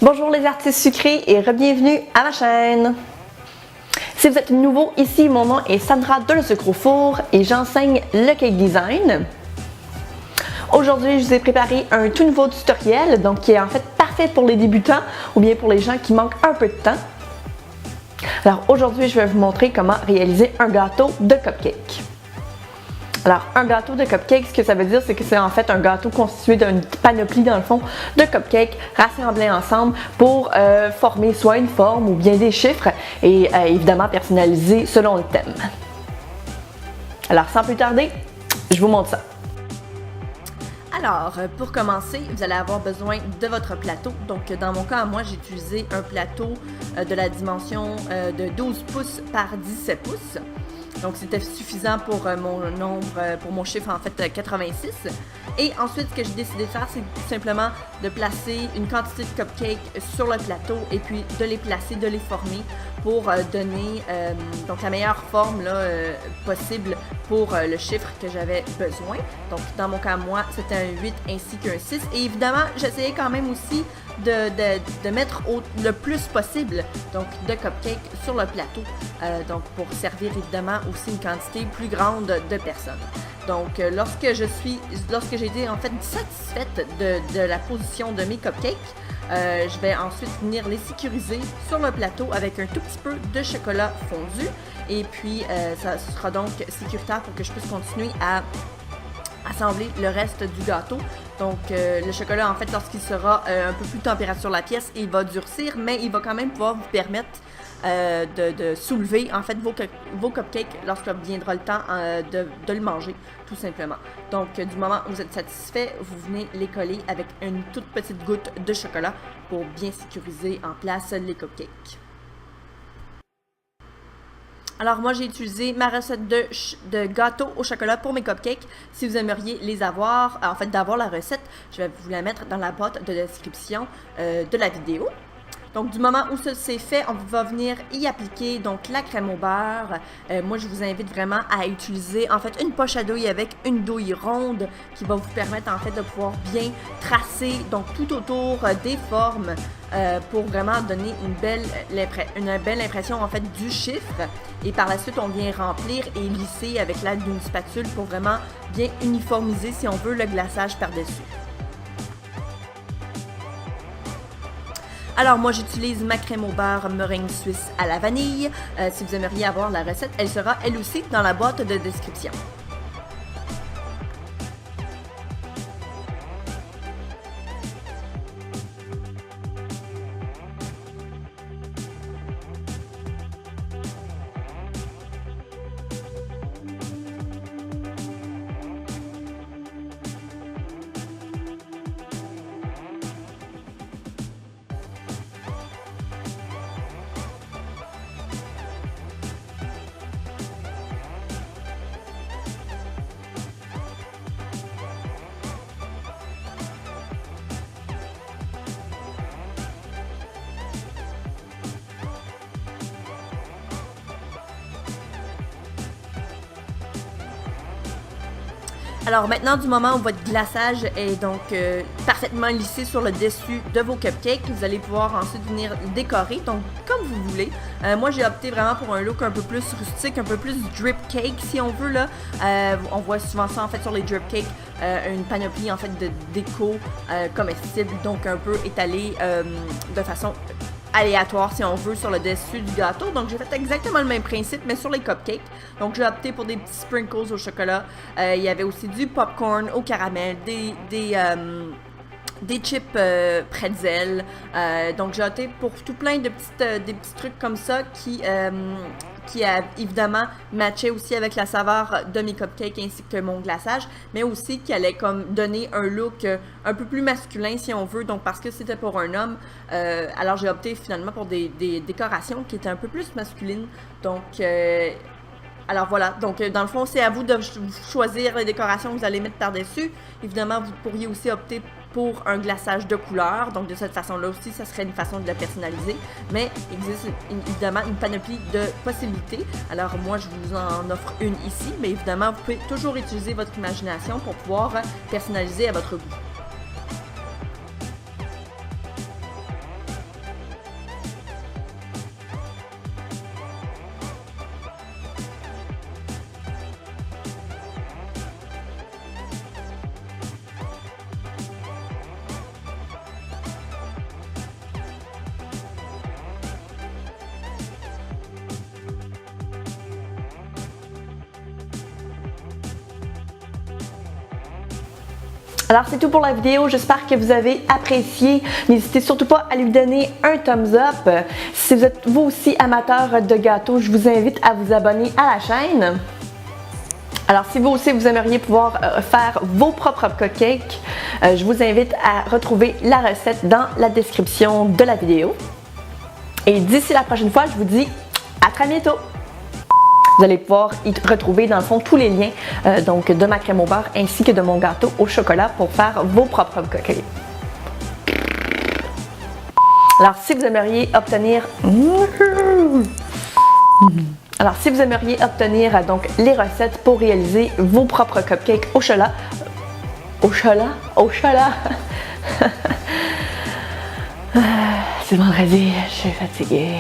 Bonjour les artistes sucrés et bienvenue à ma chaîne. Si vous êtes nouveau ici, mon nom est Sandra de Le Sucre au Four et j'enseigne le cake design. Aujourd'hui, je vous ai préparé un tout nouveau tutoriel, donc qui est en fait parfait pour les débutants ou bien pour les gens qui manquent un peu de temps. Alors aujourd'hui, je vais vous montrer comment réaliser un gâteau de cupcake. Alors, un gâteau de cupcake, ce que ça veut dire, c'est que c'est en fait un gâteau constitué d'une panoplie, dans le fond, de cupcakes rassemblés ensemble pour former soit une forme ou bien des chiffres et évidemment personnalisés selon le thème. Alors, sans plus tarder, je vous montre ça. Alors, pour commencer, vous allez avoir besoin de votre plateau. Donc, dans mon cas, moi, j'ai utilisé un plateau de la dimension de 12 pouces par 17 pouces. Donc, c'était suffisant pour mon nombre, pour mon chiffre en fait 86. Et ensuite, ce que j'ai décidé de faire, c'est tout simplement de placer une quantité de cupcakes sur le plateau et puis de les placer, de les former pour donner donc la meilleure forme là, possible pour le chiffre que j'avais besoin. Donc, dans mon cas, moi, c'était un 8 ainsi qu'un 6. Et évidemment, j'essayais quand même aussi de mettre le plus possible donc de cupcakes sur le plateau donc pour servir évidemment aussi une quantité plus grande de personnes. Donc lorsque j'ai été en fait satisfaite de la position de mes cupcakes, je vais ensuite venir les sécuriser sur le plateau avec un tout petit peu de chocolat fondu et puis ça sera donc sécuritaire pour que je puisse continuer à assembler le reste du gâteau. Donc le chocolat en fait lorsqu'il sera un peu plus température la pièce, il va durcir mais il va quand même pouvoir vous permettre de soulever en fait vos cupcakes lorsque viendra le temps de le manger tout simplement. Donc du moment où vous êtes satisfait, vous venez les coller avec une toute petite goutte de chocolat pour bien sécuriser en place les cupcakes. Alors moi j'ai utilisé ma recette de gâteau au chocolat pour mes cupcakes. Si vous aimeriez les avoir, en fait d'avoir la recette, je vais vous la mettre dans la boîte de description de la vidéo. Donc du moment où ça c'est fait, on va venir y appliquer donc la crème au beurre. Moi je vous invite vraiment à utiliser en fait une poche à douille avec une douille ronde qui va vous permettre en fait de pouvoir bien tracer donc tout autour des formes pour vraiment donner une belle impression en fait du chiffre. Et par la suite on vient remplir et lisser avec l'aide d'une spatule pour vraiment bien uniformiser si on veut le glaçage par-dessus. Alors moi j'utilise ma crème au beurre meringue suisse à la vanille. Si vous aimeriez avoir la recette, elle sera elle aussi dans la boîte de description. Alors maintenant, du moment où votre glaçage est donc parfaitement lissé sur le dessus de vos cupcakes, vous allez pouvoir ensuite venir décorer, donc comme vous voulez. Moi j'ai opté vraiment pour un look un peu plus rustique, un peu plus drip cake si on veut là. On voit souvent ça en fait sur les drip cakes, une panoplie en fait de déco comestible, donc un peu étalée de façon aléatoire si on veut sur le dessus du gâteau. Donc j'ai fait exactement le même principe mais sur les cupcakes. Donc j'ai opté pour des petits sprinkles au chocolat. Il y avait aussi du popcorn au caramel, des chips pretzel. Donc j'ai opté pour tout plein de des petits trucs comme ça qui a évidemment matché aussi avec la saveur de mes cupcakes ainsi que mon glaçage, mais aussi qui allait comme donner un look un peu plus masculin si on veut, donc parce que c'était pour un homme, alors j'ai opté finalement pour des décorations qui étaient un peu plus masculines, donc alors voilà, donc dans le fond c'est à vous de choisir les décorations que vous allez mettre par-dessus. Évidemment vous pourriez aussi opter pour un glaçage de couleur, donc de cette façon-là aussi ça serait une façon de le personnaliser, mais il existe évidemment une panoplie de possibilités. Alors moi je vous en offre une ici, mais évidemment vous pouvez toujours utiliser votre imagination pour pouvoir personnaliser à votre goût. Alors c'est tout pour la vidéo, j'espère que vous avez apprécié. N'hésitez surtout pas à lui donner un thumbs up. Si vous êtes vous aussi amateur de gâteaux, je vous invite à vous abonner à la chaîne. Alors si vous aussi vous aimeriez pouvoir faire vos propres cupcakes, je vous invite à retrouver la recette dans la description de la vidéo. Et d'ici la prochaine fois, je vous dis à très bientôt! Vous allez pouvoir y retrouver dans le fond tous les liens donc de ma crème au beurre ainsi que de mon gâteau au chocolat pour faire vos propres cupcakes. Alors si vous aimeriez obtenir donc les recettes pour réaliser vos propres cupcakes au chocolat, c'est vendredi, je suis fatiguée.